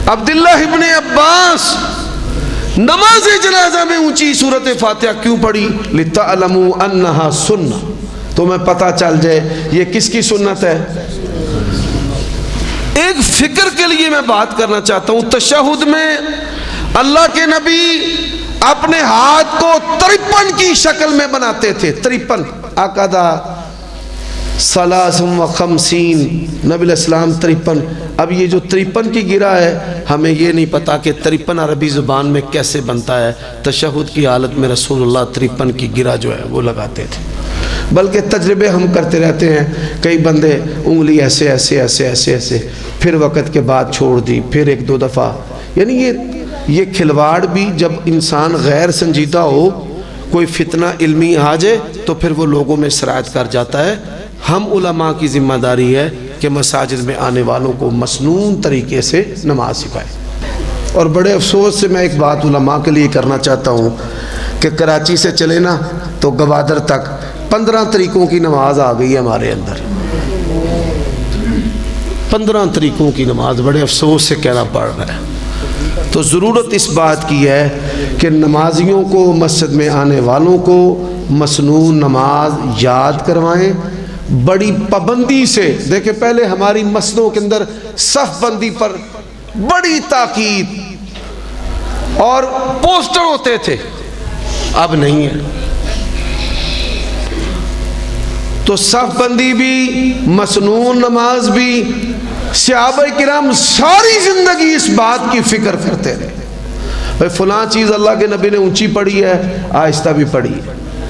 عبداللہ ابن عباس نماز جنازہ میں اونچی سورت فاتحہ کیوں پڑھی؟ لِتَعْلَمُوا أَنَّهَا سُنَّةٌ، تمہیں پتہ چل جائے یہ کس کی سنت ہے۔ ایک فکر کے لیے میں بات کرنا چاہتا ہوں، تشہد میں اللہ کے نبی اپنے ہاتھ کو 53 کی شکل میں بناتے تھے، 53 عقدہ 53 نبی علیہ السلام 53۔ اب یہ جو 53 کی گرہ ہے ہمیں یہ نہیں پتا کہ 53 عربی زبان میں کیسے بنتا ہے۔ تشہد کی حالت میں رسول اللہ 53 کی گرہ جو ہے وہ لگاتے تھے، بلکہ تجربے ہم کرتے رہتے ہیں، کئی بندے انگلی ایسے ایسے ایسے ایسے ایسے، پھر وقت کے بعد چھوڑ دی، پھر ایک دو دفعہ، یعنی یہ کھلواڑ بھی جب انسان غیر سنجیدہ ہو، کوئی فتنہ علمی آ جائے تو پھر وہ لوگوں میں سرایت کر جاتا ہے۔ ہم علماء کی ذمہ داری ہے کہ مساجد میں آنے والوں کو مسنون طریقے سے نماز سکھائیں۔ اور بڑے افسوس سے میں ایک بات علماء کے لیے کرنا چاہتا ہوں کہ کراچی سے چلے نا تو گوادر تک 15 طریقوں کی نماز آ گئی ہے ہمارے اندر، 15 طریقوں کی نماز، بڑے افسوس سے کہنا پڑ رہا ہے۔ تو ضرورت اس بات کی ہے کہ نمازیوں کو، مسجد میں آنے والوں کو مسنون نماز یاد کروائیں، بڑی پابندی سے۔ دیکھیں پہلے ہماری مسجدوں کے اندر صف بندی پر بڑی تاکید اور پوسٹر ہوتے تھے، اب نہیں ہے۔ تو صف بندی بھی، مسنون نماز بھی، صحابہ کرام ساری زندگی اس بات کی فکر کرتے رہے، فلاں چیز اللہ کے نبی نے اونچی پڑھی ہے، آہستہ بھی پڑھی ہے۔